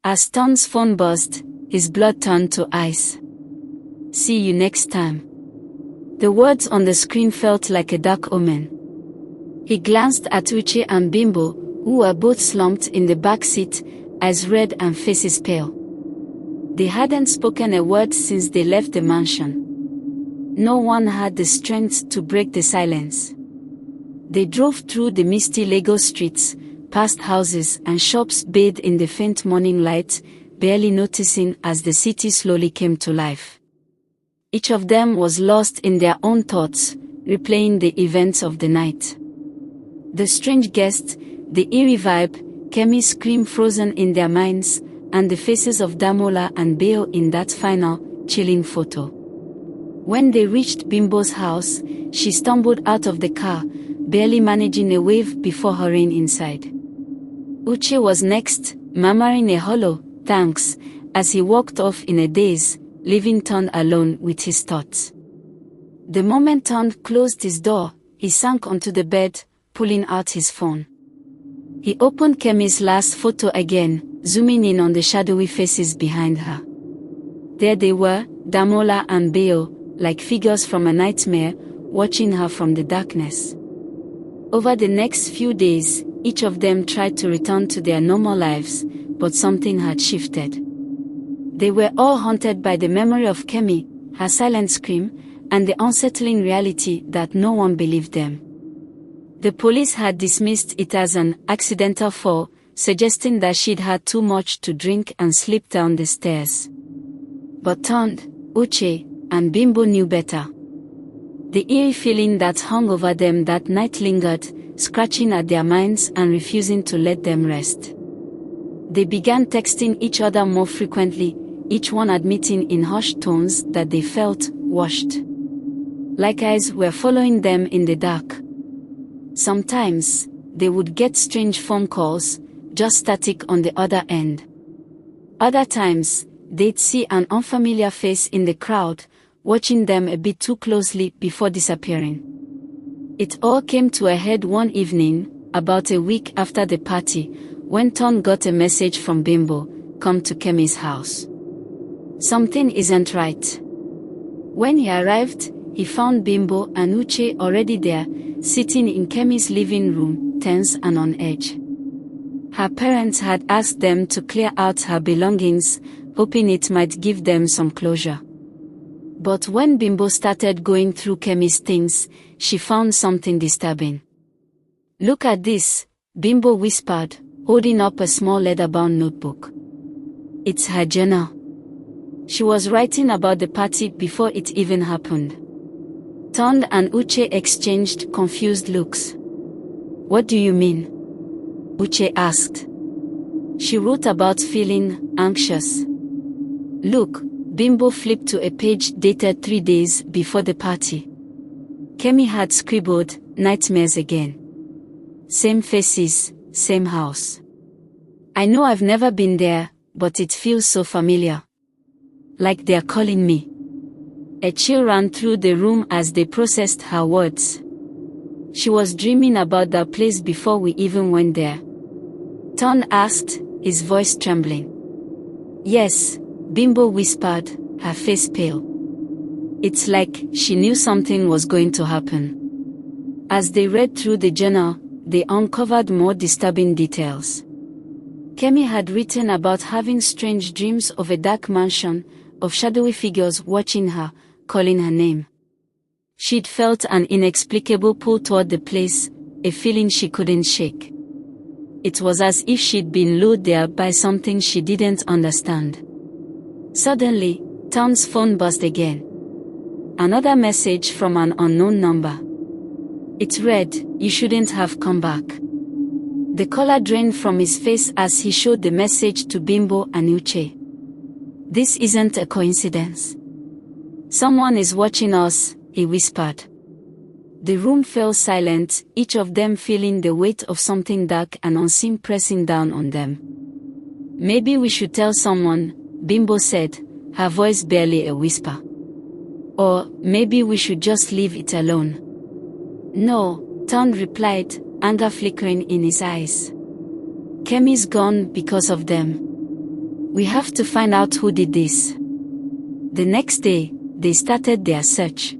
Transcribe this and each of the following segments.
As Ton's phone buzzed, his blood turned to ice. "See you next time." The words on the screen felt like a dark omen. He glanced at Uche and Bimbo, who were both slumped in the back seat, eyes red and faces pale. They hadn't spoken a word since they left the mansion. No one had the strength to break the silence. They drove through the misty Lagos streets, past houses and shops bathed in the faint morning light, barely noticing as the city slowly came to life. Each of them was lost in their own thoughts, replaying the events of the night. The strange guest, the eerie vibe, Kemi's scream frozen in their minds, and the faces of Damola and Beo in that final, chilling photo. When they reached Bimbo's house, she stumbled out of the car, barely managing a wave before hurrying inside. Uche was next, murmuring a hollow, "Thanks," as he walked off in a daze, leaving Ton alone with his thoughts. The moment Ton closed his door, he sank onto the bed, pulling out his phone. He opened Kemi's last photo again, zooming in on the shadowy faces behind her. There they were, Damola and Beo, like figures from a nightmare, watching her from the darkness. Over the next few days, each of them tried to return to their normal lives, but something had shifted. They were all haunted by the memory of Kemi, her silent scream, and the unsettling reality that no one believed them. The police had dismissed it as an accidental fall, suggesting that she'd had too much to drink and slipped down the stairs. But Tunde, Uche, and Bimbo knew better. The eerie feeling that hung over them that night lingered, scratching at their minds and refusing to let them rest. They began texting each other more frequently, each one admitting in hushed tones that they felt watched. Like eyes were following them in the dark. Sometimes, they would get strange phone calls, just static on the other end. Other times, they'd see an unfamiliar face in the crowd, watching them a bit too closely before disappearing. It all came to a head one evening, about a week after the party, when Ton got a message from Bimbo, "Come to Kemi's house. Something isn't right." When he arrived, he found Bimbo and Uche already there, sitting in Kemi's living room, tense and on edge. Her parents had asked them to clear out her belongings, hoping it might give them some closure. But when Bimbo started going through Kemi's things, she found something disturbing. "Look at this," Bimbo whispered, holding up a small leather-bound notebook. "It's her journal. She was writing about the party before it even happened." Tunde and Uche exchanged confused looks. "What do you mean?" Uche asked. "She wrote about feeling anxious." "Look," Bimbo flipped to a page dated 3 days before the party. Kemi had scribbled, "Nightmares again. Same faces, same house. I know I've never been there, but it feels so familiar. Like they're calling me." A chill ran through the room as they processed her words. "She was dreaming about that place before we even went there?" Ton asked, his voice trembling. "Yes," Bimbo whispered, her face pale. "It's like she knew something was going to happen." As they read through the journal, they uncovered more disturbing details. Kemi had written about having strange dreams of a dark mansion, of shadowy figures watching her, calling her name. She'd felt an inexplicable pull toward the place, a feeling she couldn't shake. It was as if she'd been lured there by something she didn't understand. Suddenly, Ton's phone buzzed again. Another message from an unknown number. It read, "You shouldn't have come back." The color drained from his face as he showed the message to Bimbo and Uche. "This isn't a coincidence. Someone is watching us," he whispered. The room fell silent, each of them feeling the weight of something dark and unseen pressing down on them. "Maybe we should tell someone," Bimbo said, her voice barely a whisper. "Or maybe we should just leave it alone." "No," Ton replied, anger flickering in his eyes. "Kemi's gone because of them. We have to find out who did this. The next day, they started their search.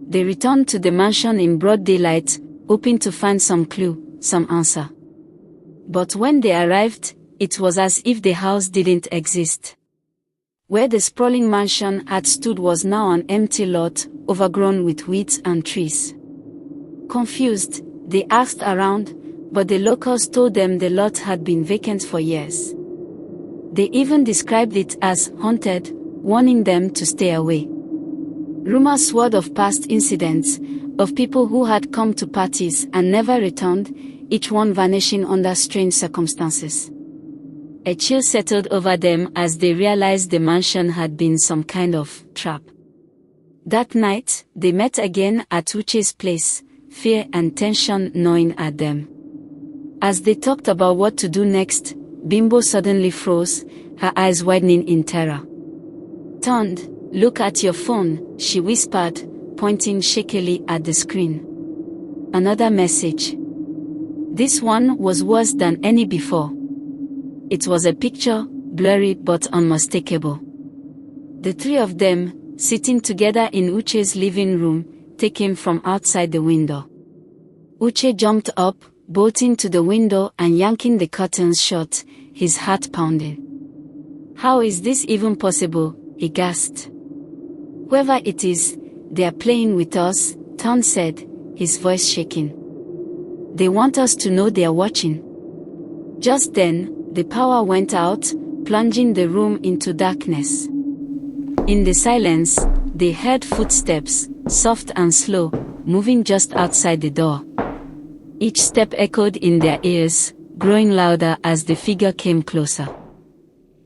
They returned to the mansion in broad daylight, hoping to find some clue, some answer. But when they arrived, it was as if the house didn't exist. Where the sprawling mansion had stood was now an empty lot, overgrown with weeds and trees. Confused, they asked around, but the locals told them the lot had been vacant for years. They even described it as haunted, warning them to stay away. Rumors swirled of past incidents, of people who had come to parties and never returned, each one vanishing under strange circumstances. A chill settled over them as they realized the mansion had been some kind of trap. That night, they met again at Uche's place, fear and tension gnawing at them. As they talked about what to do next, Bimbo suddenly froze, her eyes widening in terror. "Tunde, look at your phone," she whispered, pointing shakily at the screen. Another message. This one was worse than any before. It was a picture, blurry but unmistakable. The three of them, sitting together in Uche's living room, taken from outside the window. Uche jumped up, bolting to the window and yanking the curtains shut, his heart pounding. "How is this even possible?" he gasped. "Whoever it is, they are playing with us," Tunde said, his voice shaking. "They want us to know they are watching." Just then, the power went out, plunging the room into darkness. In the silence, they heard footsteps, soft and slow, moving just outside the door. Each step echoed in their ears, growing louder as the figure came closer.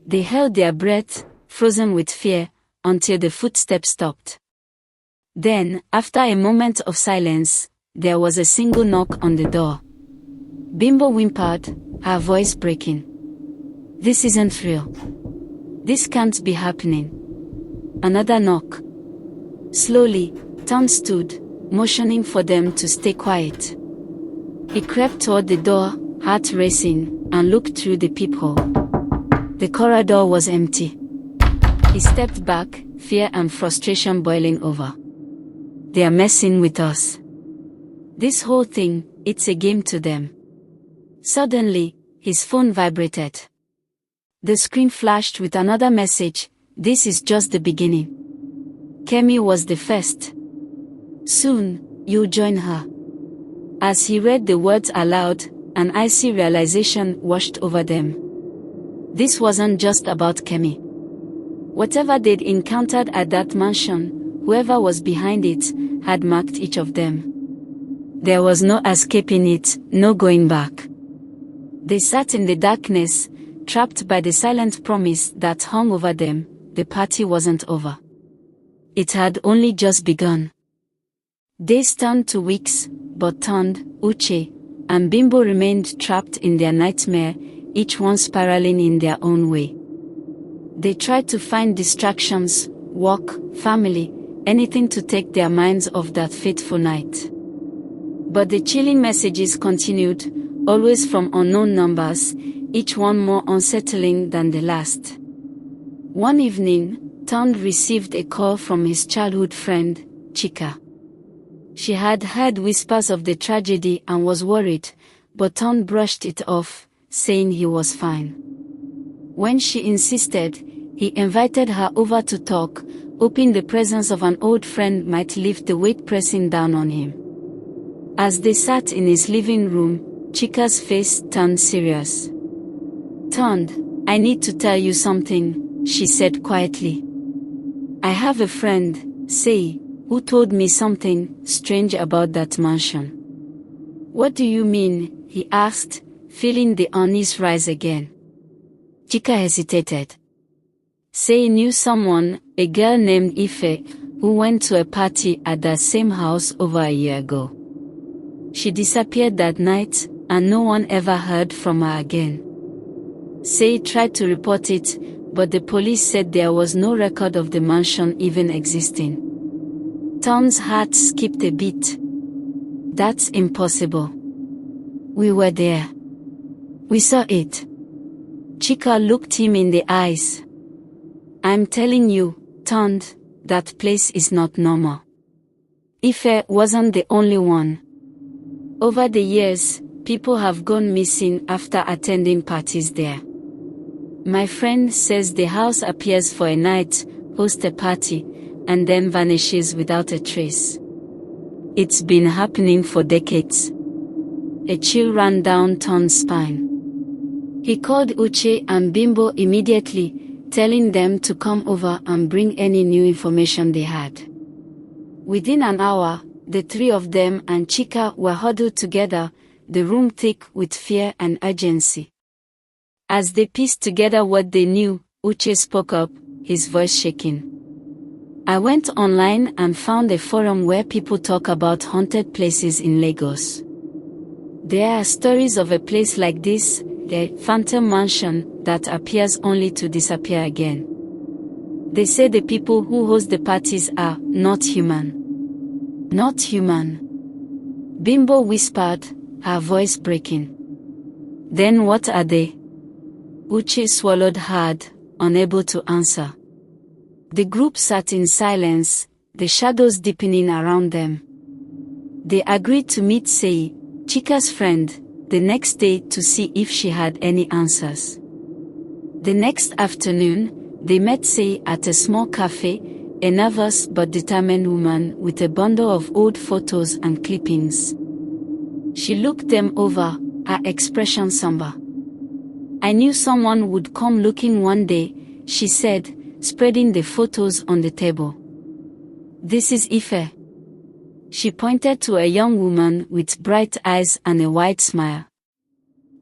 They held their breath, frozen with fear, until the footsteps stopped. Then, after a moment of silence, there was a single knock on the door. Bimbo whimpered, her voice breaking. "This isn't real. This can't be happening." Another knock. Slowly, Tunde stood, motioning for them to stay quiet. He crept toward the door, heart racing, and looked through the peephole. The corridor was empty. He stepped back, fear and frustration boiling over. "They are messing with us. This whole thing, it's a game to them." Suddenly, his phone vibrated. The screen flashed with another message. "This is just the beginning." Kemi was the first. "Soon, you'll join her." As he read the words aloud, an icy realization washed over them. This wasn't just about Kemi. Whatever they'd encountered at that mansion, whoever was behind it, had marked each of them. There was no escaping it, no going back. They sat in the darkness, trapped by the silent promise that hung over them. The party wasn't over. It had only just begun. Days turned to weeks, but Tunde, Uche, and Bimbo remained trapped in their nightmare, each one spiraling in their own way. They tried to find distractions, work, family, anything to take their minds off that fateful night. But the chilling messages continued, always from unknown numbers, each one more unsettling than the last. One evening, Tunde received a call from his childhood friend, Chika. She had heard whispers of the tragedy and was worried, but Tunde brushed it off, saying he was fine. When she insisted, he invited her over to talk, hoping the presence of an old friend might lift the weight pressing down on him. As they sat in his living room, Chika's face turned serious. "Tunde, I need to tell you something," she said quietly. "I have a friend, Seyi, who told me something strange about that mansion." "What do you mean?" he asked, feeling the unease rise again. Chika hesitated. Seyi knew someone, a girl named Ife, who went to a party at that same house over a year ago. She disappeared that night, and no one ever heard from her again. Seyi tried to report it, but the police said there was no record of the mansion even existing. Tunde's heart skipped a beat. "That's impossible. We were there. We saw it. Chika looked him in the eyes. I'm telling you, Tunde, that place is not normal. Ife wasn't the only one. Over the years, people have gone missing after attending parties there. My friend says the house appears for a night, hosts a party, and then vanishes without a trace. It's been happening for decades. A chill ran down Tunde's spine. He called Uche and Bimbo immediately, telling them to come over and bring any new information they had. Within an hour, the three of them and Chika were huddled together, the room thick with fear and urgency. As they pieced together what they knew, Uche spoke up, his voice shaking. I went online and found a forum where people talk about haunted places in Lagos. There are stories of a place like this, the phantom mansion, that appears only to disappear again. They say the people who host the parties are not human. Not human. Bimbo whispered, her voice breaking. Then what are they? Uche swallowed hard, unable to answer. The group sat in silence, the shadows deepening around them. They agreed to meet Seyi, Chika's friend, the next day to see if she had any answers. The next afternoon, they met Seyi at a small cafe, a nervous but determined woman with a bundle of old photos and clippings. She looked them over, her expression somber. I knew someone would come looking one day, she said, spreading the photos on the table. This is Ife. She pointed to a young woman with bright eyes and a wide smile.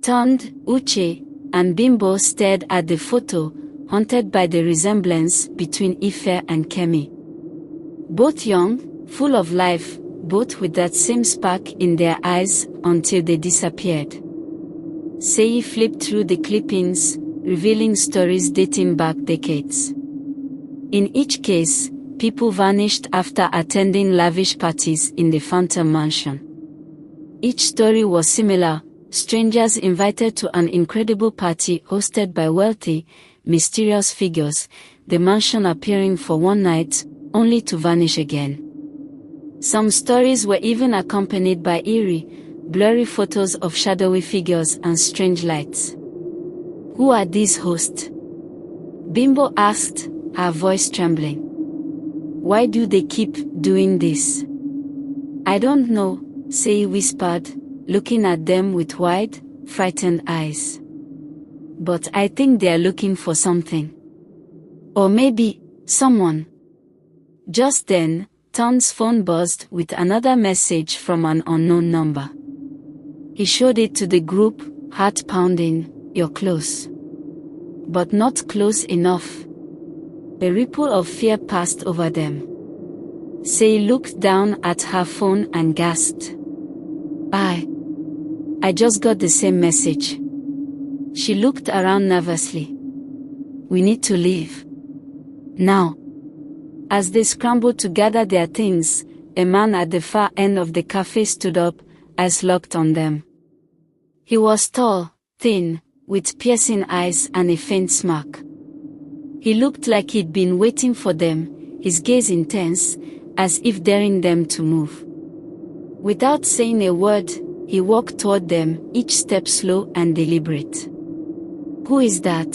Tunde, Uche, and Bimbo stared at the photo, haunted by the resemblance between Ife and Kemi. Both young, full of life, both with that same spark in their eyes until they disappeared. Seyi flipped through the clippings, revealing stories dating back decades. In each case, people vanished after attending lavish parties in the Phantom Mansion. Each story was similar: strangers invited to an incredible party hosted by wealthy, mysterious figures, the mansion appearing for one night, only to vanish again. Some stories were even accompanied by eerie, blurry photos of shadowy figures and strange lights. Who are these hosts? Bimbo asked, her voice trembling. Why do they keep doing this? I don't know, Seyi whispered, looking at them with wide, frightened eyes. But I think they are looking for something. Or maybe, someone. Just then, Tunde's phone buzzed with another message from an unknown number. He showed it to the group, heart pounding. You're close. But not close enough. A ripple of fear passed over them. Seyi looked down at her phone and gasped. I just got the same message. She looked around nervously. We need to leave. Now. As they scrambled to gather their things, a man at the far end of the cafe stood up, eyes locked on them. He was tall, thin, with piercing eyes and a faint smirk. He looked like he'd been waiting for them, his gaze intense, as if daring them to move. Without saying a word, he walked toward them, each step slow and deliberate. Who is that?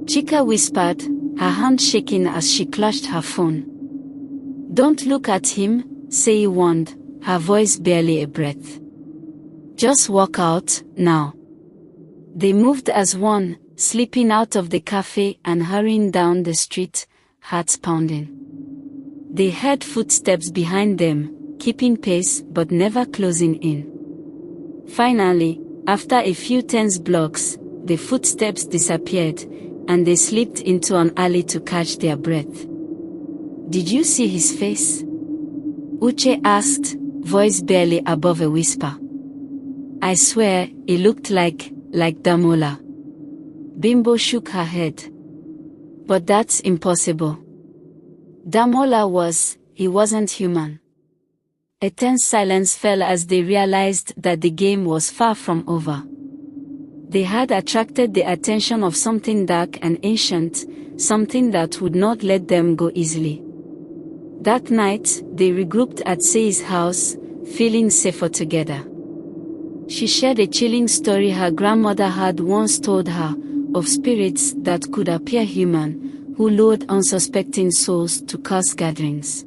Chika whispered, her hand shaking as she clutched her phone. Don't look at him, Seyi warned, her voice barely a breath. Just walk out, now. They moved as one, slipping out of the cafe and hurrying down the street, hearts pounding. They heard footsteps behind them, keeping pace but never closing in. Finally, after a few tense blocks, the footsteps disappeared, and they slipped into an alley to catch their breath. Did you see his face? Uche asked, voice barely above a whisper. I swear, it looked like Damola. Bimbo shook her head. But that's impossible. Damola he wasn't human. A tense silence fell as they realized that the game was far from over. They had attracted the attention of something dark and ancient, something that would not let them go easily. That night, they regrouped at Seyi's house, feeling safer together. She shared a chilling story her grandmother had once told her, of spirits that could appear human, who lured unsuspecting souls to curse gatherings.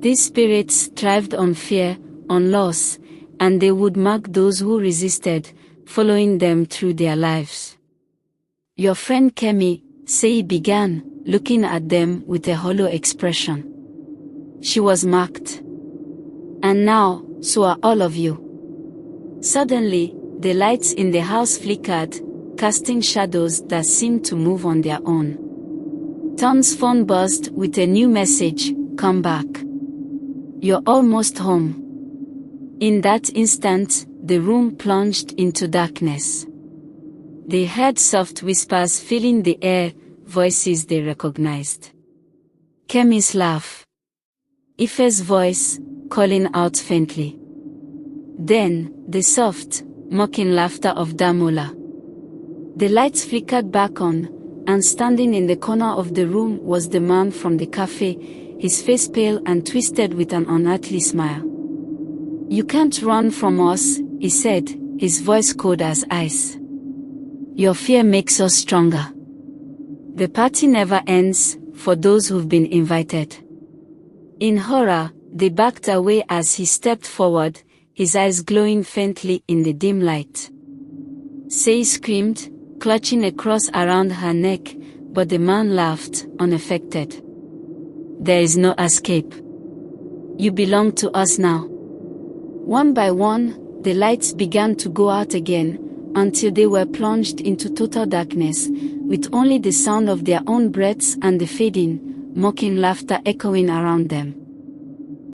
These spirits thrived on fear, on loss, and they would mark those who resisted, following them through their lives. Your friend Kemi, Seyi began, looking at them with a hollow expression. She was marked. And now, so are all of you. Suddenly, the lights in the house flickered, casting shadows that seemed to move on their own. Tom's phone buzzed with a new message, "Come back. You're almost home." In that instant, the room plunged into darkness. They heard soft whispers filling the air, voices they recognized. Kemi's laugh. Ife's voice, calling out faintly. Then, the soft, mocking laughter of Damola. The lights flickered back on, and standing in the corner of the room was the man from the cafe, his face pale and twisted with an unearthly smile. "You can't run from us," he said, his voice cold as ice. "Your fear makes us stronger. The party never ends, for those who've been invited." In horror, they backed away as he stepped forward, his eyes glowing faintly in the dim light. Seyi screamed, clutching a cross around her neck, but the man laughed, unaffected. "There is no escape. You belong to us now." One by one, the lights began to go out again, until they were plunged into total darkness, with only the sound of their own breaths and the fading, mocking laughter echoing around them.